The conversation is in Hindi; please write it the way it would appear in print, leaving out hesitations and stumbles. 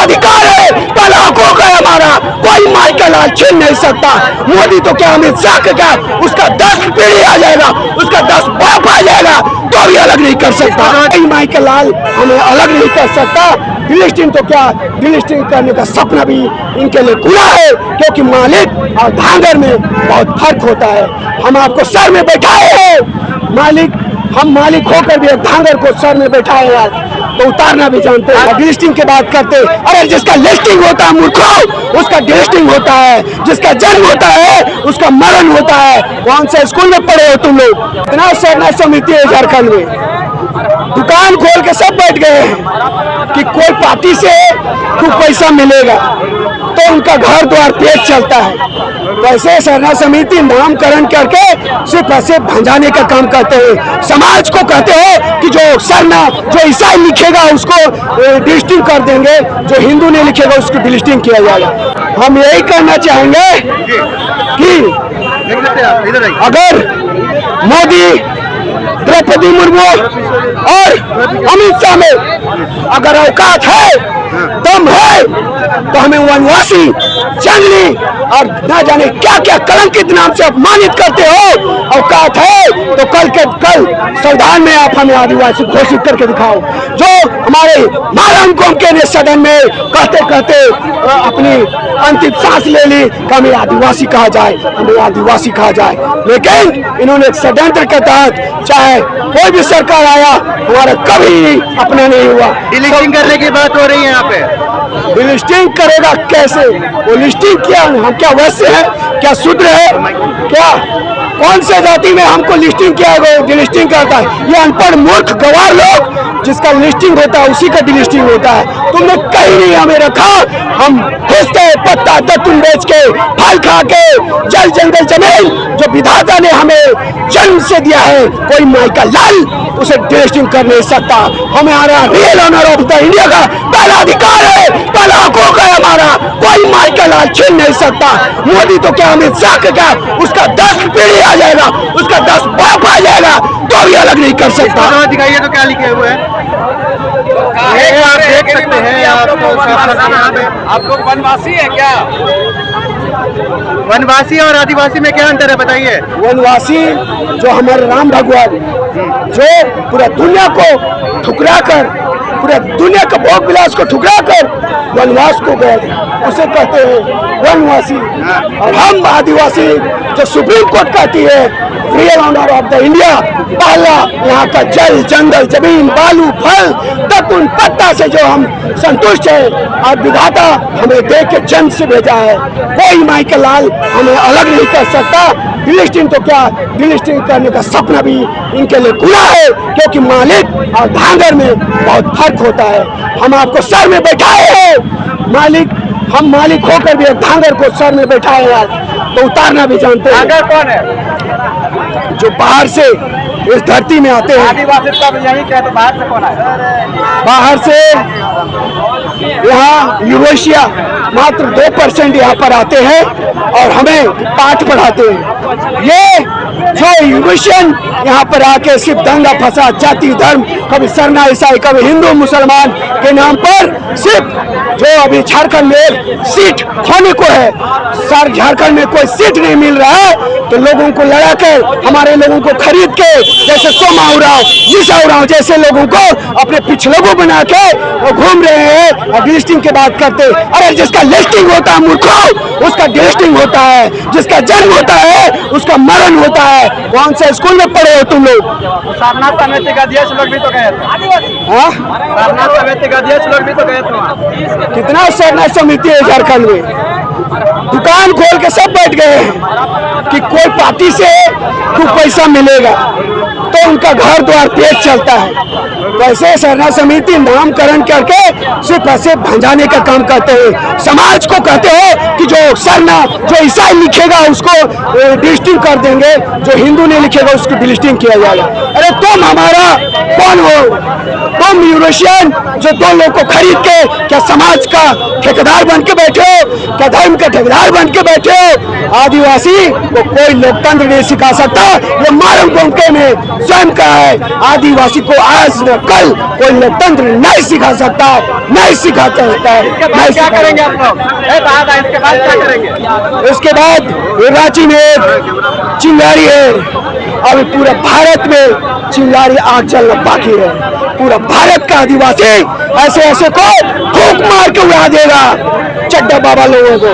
अधिकार है, पहला हक है हमारा, कोई माई का लाल छीन नहीं सकता। मोदी तो क्या अमित शाह का क्या, उसका 10 पीढ़ी आ जाएगा, उसका 10 बाप आ जाएगा तो भी अलग नहीं कर सकता। कोई माई का लाल हमें अलग नहीं कर सकता। डिलिस्टिंग तो क्या, डिलिस्टिंग करने का सपना भी इनके लिए गुनाह है, क्योंकि मालिक और धांगर में बहुत फर्क होता है। हम आपको सर में बैठाए हैं मालिक, हम मालिक होकर भी धांगर को सर में बैठाए यार, तो उतारना भी जानते हैं। डिलिस्टिंग की बात करते, अरे जिसका लिस्टिंग होता है मूर्खों, उसका डिलिस्टिंग होता है, जिसका जन्म होता है उसका मरण होता है। कौन से स्कूल में पढ़े हो तुम लोग? इतना सरना समिति है झारखंड में, दुकान खोल के सब बैठ गए हैं कि कोई पार्टी से कुछ पैसा मिलेगा तो उनका घर द्वार पेट चलता है। तो ऐसे सरना समिति नामकरण करके सिर्फ ऐसे भंजाने का काम करते हैं। समाज को कहते हो कि जो सरना, जो ईसाई लिखेगा उसको डिलिस्टिंग कर देंगे, जो हिंदू नहीं लिखेगा उसको डिलिस्टिंग किया जाएगा। हम यही कहना चाहेंगे कि अगर मोदी, द्रौपदी मुर्मू और अमित शाह में अगर औकात है, दम है, तो हमें वनवासी, जंगली और न जाने क्या क्या कलंकित नाम से अपमानित करते हो। औकात है तो कल संविधान में आप हमें आदिवासी घोषित करके दिखाओ। जो हमारे मारम कोमके ने सदन में कहते कहते अपनी अंतिम सांस ले ली कि हमें आदिवासी कहा जाए, हमें आदिवासी कहा जाए, लेकिन इन्होंने षड्यंत्र के तहत चाहे कोई भी सरकार आया हमारा कभी अपना नहीं हुआ। डिलिस्टिंग करने की बात हो रही है यहाँ पे। डिलिस्टिंग करेगा कैसे? वो लिस्टिंग किया, हम क्या वैसे हैं, क्या शूद्र है क्या? कौन से जाति में हमको लिस्टिंग किया है? डिलिस्टिंग करता है ये अनपढ़ मूर्ख गवार लोग, जिसका लिस्टिंग होता है उसी का डिलिस्टिंग होता है। तुमने कहीं नहीं हमें रखा, हम खुशते पत्ता दत्तुन बेच के, फल खा के, जल जंगल जमीन जो विधाता ने हमें जन्म से दिया है, कोई माई का लाल उसे डिलिस्टिंग कर नहीं सकता। हमारा real owner of the India का पहला अधिकार है, पहला हक है हमारा, कोई माई का लाल छीन नहीं सकता। मोदी तो क्या अमित शाह का क्या, उसका 10 पीढ़ी आ जाएगा, उसका 10 बाप आ जाएगा तो भी अलग नहीं कर सकता। दिखाइए तो क्या लिखे हुए हैं, आप देख सकते हैं। आप लोग वनवासी है क्या? वनवासी और आदिवासी में क्या अंतर है बताइए। वनवासी जो हमारे राम भगवान, जो पूरा दुनिया को ठुकरा कर, पूरा दुनिया का भोग विलास को ठुकरा कर वनवास को गए, उसे कहते हैं वनवासी। और हम आदिवासी जो सुप्रीम कोर्ट कहती है real owner of the India, पहला यहाँ का जल जंगल जमीन बालू फल दत्तुन पत्ता से जो हम संतुष्ट है, और विधाता हमें दे के जन्म से भेजा है। कोई माई का लाल हमें अलग नहीं कर सकता। डिलिस्टिंग तो क्या, डिलिस्टिंग करने का सपना भी इनके लिए गुनाह है, क्योंकि मालिक और धांगर में बहुत फर्क होता है। हम आपको सर में बैठाए हैं मालिक, हम मालिक होकर भी धांगर को सर में बैठाए यार, तो उतारना भी जानते हैं। धांगर कौन है? जो बाहर से इस धरती में आते हैं। आदिवासी सब यही क्या, तो बाहर से कौन है? बाहर से यहाँ यूरोशिया मात्र 2% यहाँ पर आते हैं और हमें पाठ पढ़ाते हैं। ये जो यूरोशियन यहाँ पर आके सिर्फ दंगा फसाद, जाति धर्म, कभी सरना ईसाई, कभी हिंदू मुसलमान के नाम पर सिर्फ जो अभी झारखंड में सीट खोने को है, सर झारखंड में कोई सीट नहीं मिल रहा है, तो लोगों को लड़ा कर, हमारे लोगों को खरीद के, जैसे सोमा उराव, निशा उराव जैसे लोगों को अपने पिछलों बना के वो घूम रहे हैं और डिलिस्टिंग की बात करते। अरे जिसका लिस्टिंग होता है मूर्खों, उसका डिलिस्टिंग होता है, जिसका जन्म होता है उसका मरण होता है। कौन से स्कूल में पढ़े हो तुम लोग? सारनाथ समिति का अध्यक्ष लोग भी तो गए थे। सारनाथ समिति का अध्यक्ष लोग भी तो गए थे। कितना सरना समिति है झारखंड में, दुकान खोल के सब बैठ गए हैं कि कोई पार्टी से कुछ पैसा मिलेगा तो उनका घर द्वार पेट चलता है। वैसे सरना समिति नामकरण करके सिर्फ ऐसे भंजाने का काम करते हैं। समाज को कहते हो कि जो सरना, जो ईसाई लिखेगा उसको डिलिस्टिंग कर देंगे, जो हिंदू नहीं लिखेगा उसको डिलिस्टिंग किया जाएगा। अरे तुम हमारा कौन हो? तुम यूरोशियन जो दो लोग को खरीद के क्या समाज का ठेकेदार बन के बैठे हो, क्या धर्म का ठेकेदार बन के बैठे हो? आदिवासी को कोई लोकतंत्र नहीं सिखा सकता। ये मारम कोमके में स्वयं का है। आदिवासी को आज कल कोई लोकतंत्र नहीं सिखा सकता, नहीं सिखा सकता है। क्या करेंगे आप लोग? इसके बाद क्या करेंगे? इसके बाद रांची में एक चिंगारी है, अभी पूरा भारत में चिंगारी आग जलना बाकी है। पूरा भारत का आदिवासी ऐसे ऐसे को फूंक मार के उड़ा देगा चड्डा बाबा लोगों को।